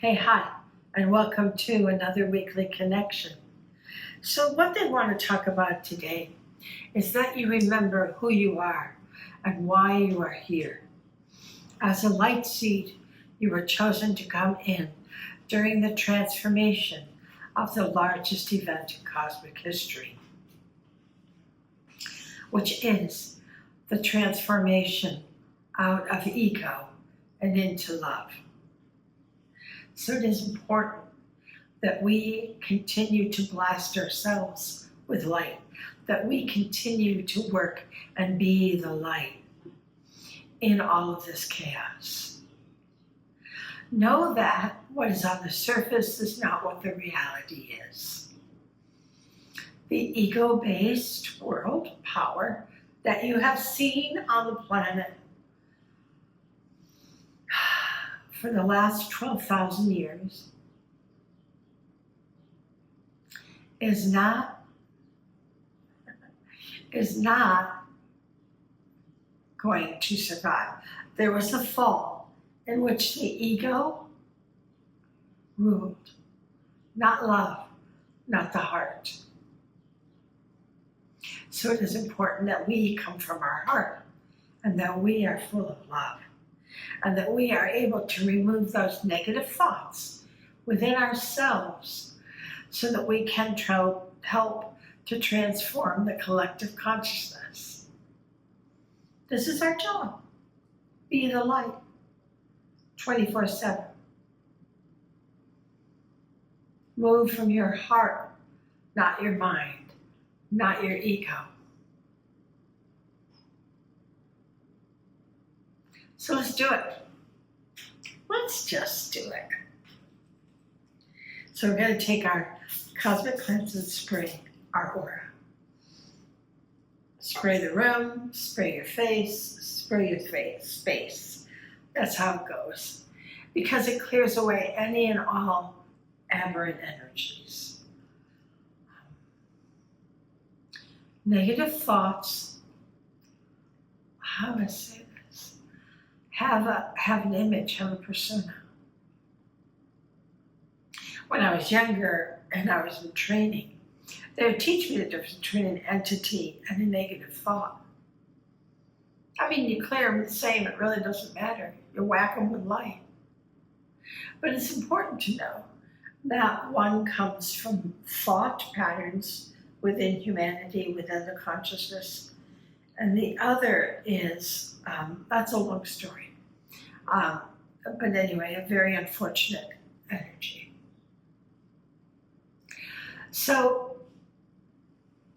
Hey, hi, and welcome to another weekly connection. So, what they want to talk about today is that you remember who you are and why you are here. As a light seed, you were chosen to come in during the transformation of the largest event in cosmic history, which is the transformation out of ego and into love. So it is important that we continue to blast ourselves with light, that we continue to work and be the light in all of this chaos. Know that what is on the surface is not what the reality is. The ego-based world power that you have seen on the planet for the last 12,000 years is not going to survive. There was a fall in which the ego ruled, not love, not the heart. So it is important that we come from our heart and that we are full of love and that we are able to remove those negative thoughts within ourselves so that we can help to transform the collective consciousness. This is our job. Be the light 24/7. Move from your heart, not your mind, not your ego. So let's do it. Let's just do it. So we're going to take our cosmic cleanse and spray our aura. Spray the room, spray your face, space. That's how it goes. Because it clears away any and all aberrant energies. Negative thoughts, how do I say this? Have an image, have a persona. When I was younger and I was in training, they would teach me the difference between an entity and a negative thought. I mean, you clear them the same, it really doesn't matter. You whack them with light. But it's important to know that one comes from thought patterns within humanity, within the consciousness, and the other is, that's a long story. But anyway, a very unfortunate energy. So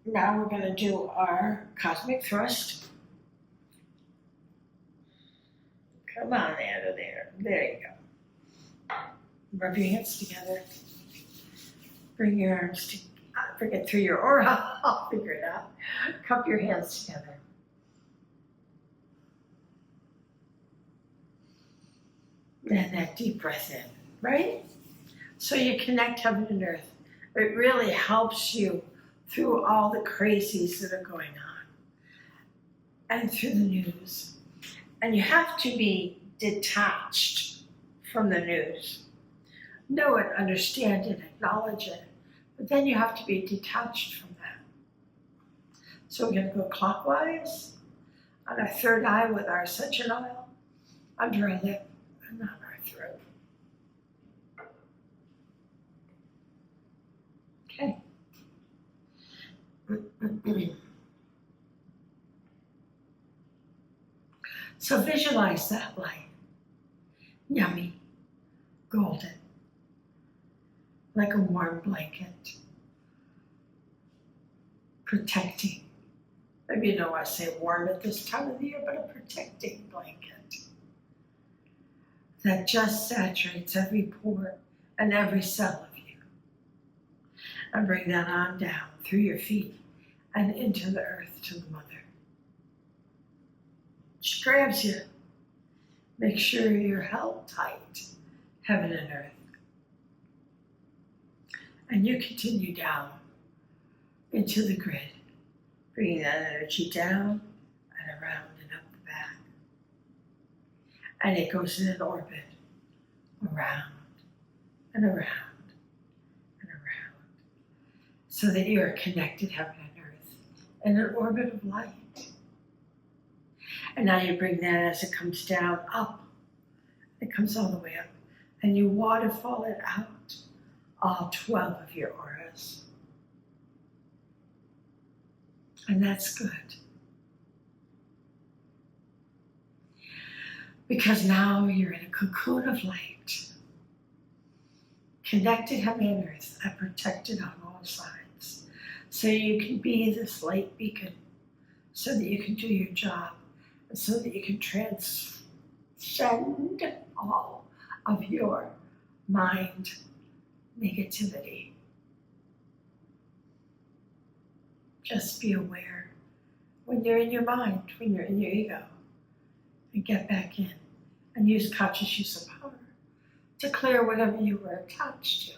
now we're going to do our cosmic thrust. Come on out of there. There you go. Rub your hands together. Bring your arms to, bring it through your aura. I'll figure it out. Cup your hands together. And that deep breath in, right? So you connect heaven and earth. It really helps you through all the crazies that are going on and through the news. And you have to be detached from the news. Know it, understand it, acknowledge it, but then you have to be detached from that. So we're going to go clockwise on our third eye with our ascension oil, under our lip and on our throat. Okay. So visualize that light. Yummy, golden, like a warm blanket, protecting. Maybe you don't want to say warm at this time of the year, but a protecting blanket that just saturates every pore and every cell of you. And bring that on down through your feet and into the earth to the mother. She grabs you. Make sure you're held tight, heaven and earth. And you continue down into the grid, bringing that energy down and around and up the back. And it goes in an orbit around and around and around, so that you are connected heaven and earth in an orbit of light. And now you bring that as it comes down up. It comes all the way up. And you waterfall it out, all 12 of your auras. And that's good. Because now you're in a cocoon of light, connected heaven and earth and protected on all sides. So you can be this light beacon, so that you can do your job, and so that you can transcend all of your mind negativity. Just be aware when you're in your mind, when you're in your ego, and get back in and use conscious use of power to clear whatever you were attached to.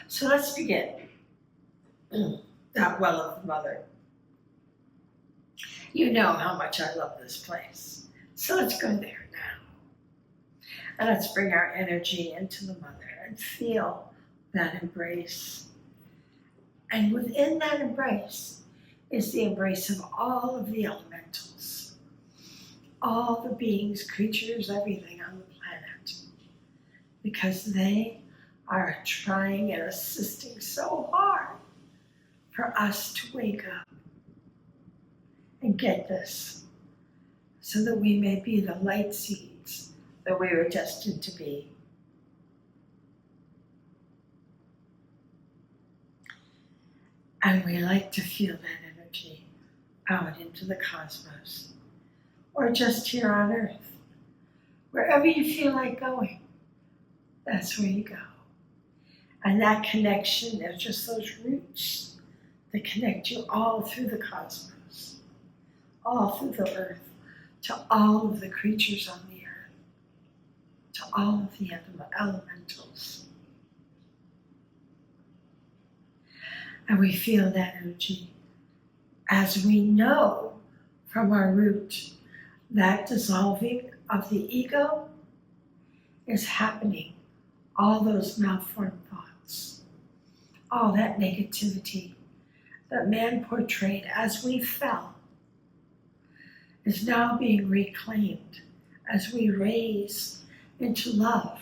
So let's begin. That well of the mother. You know how much I love this place. So let's go there now. And let's bring our energy into the mother and feel that embrace. And within that embrace is the embrace of all of the elementals, all the beings, creatures, everything on the planet, because they are trying and assisting so hard for us to wake up and get this, so that we may be the light seeds that we were destined to be. And we like to feel that energy out into the cosmos, or just here on earth. Wherever you feel like going, that's where you go. And that connection, they're just those roots that connect you all through the cosmos, all through the earth, to all of the creatures on the earth, to all of the elementals. And we feel that energy as we know from our root that dissolving of the ego is happening. All those malformed thoughts, all that negativity that man portrayed as we fell is now being reclaimed as we raise into love.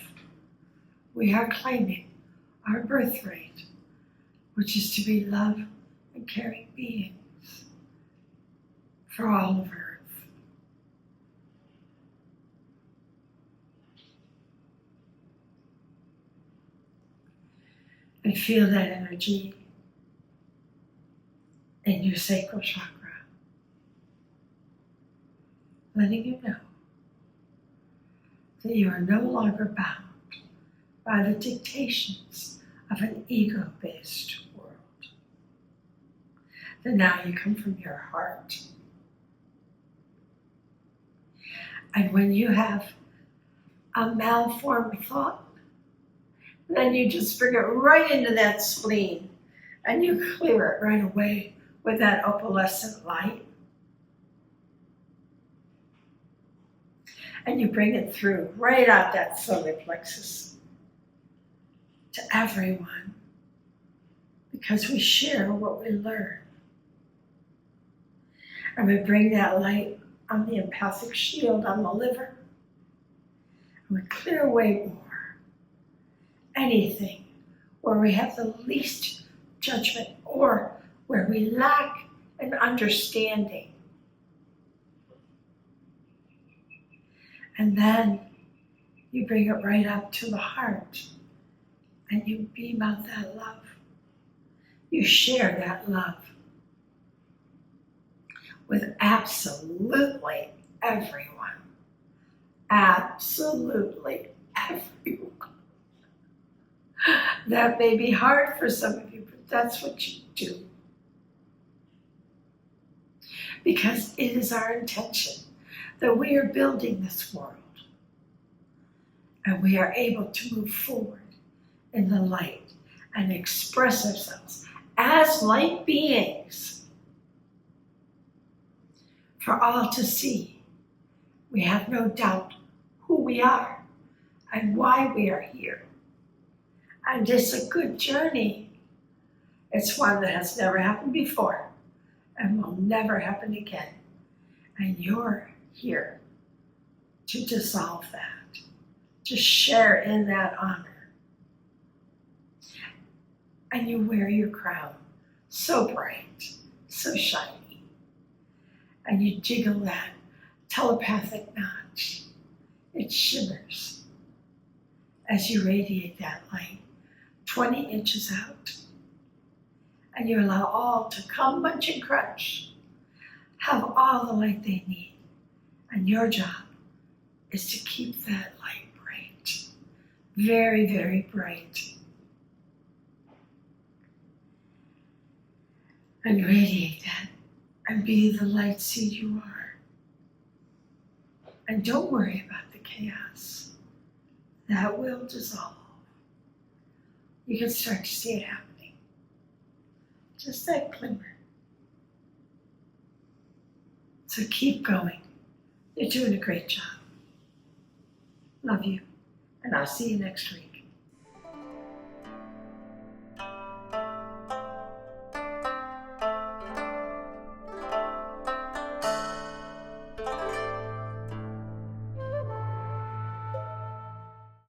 We are claiming our birthright, which is to be love and caring beings for all of Earth. And feel that energy in your sacral chakra, letting you know that you are no longer bound by the dictations of an ego-based world. That now you come from your heart. And when you have a malformed thought, then you just bring it right into that spleen and you clear it right away with that opalescent light. And you bring it through right out that solar plexus to everyone, because we share what we learn. And we bring that light on the empathic shield on the liver, and we clear away more anything where we have the least judgment or where we lack an understanding. And then you bring it right up to the heart and you beam out that love. You share that love with absolutely everyone. Absolutely everyone. That may be hard for some of you, but that's what you do. Because it is our intention that we are building this world and we are able to move forward in the light and express ourselves as light beings for all to see. We have no doubt who we are and why we are here. And it's a good journey. It's one that has never happened before and will never happen again. And you're here to dissolve that, to share in that honor. And you wear your crown so bright, so shiny. And you jiggle that telepathic notch. It shimmers as you radiate that light 20 inches out. And you allow all to come, bunch, and crunch, have all the light they need. And your job is to keep that light bright, very, very bright. And radiate that and be the light seed you are. And don't worry about the chaos. That will dissolve. You can start to see it happening. Just that glimmer. So keep going. You're doing a great job. Love you. And I'll see you next week.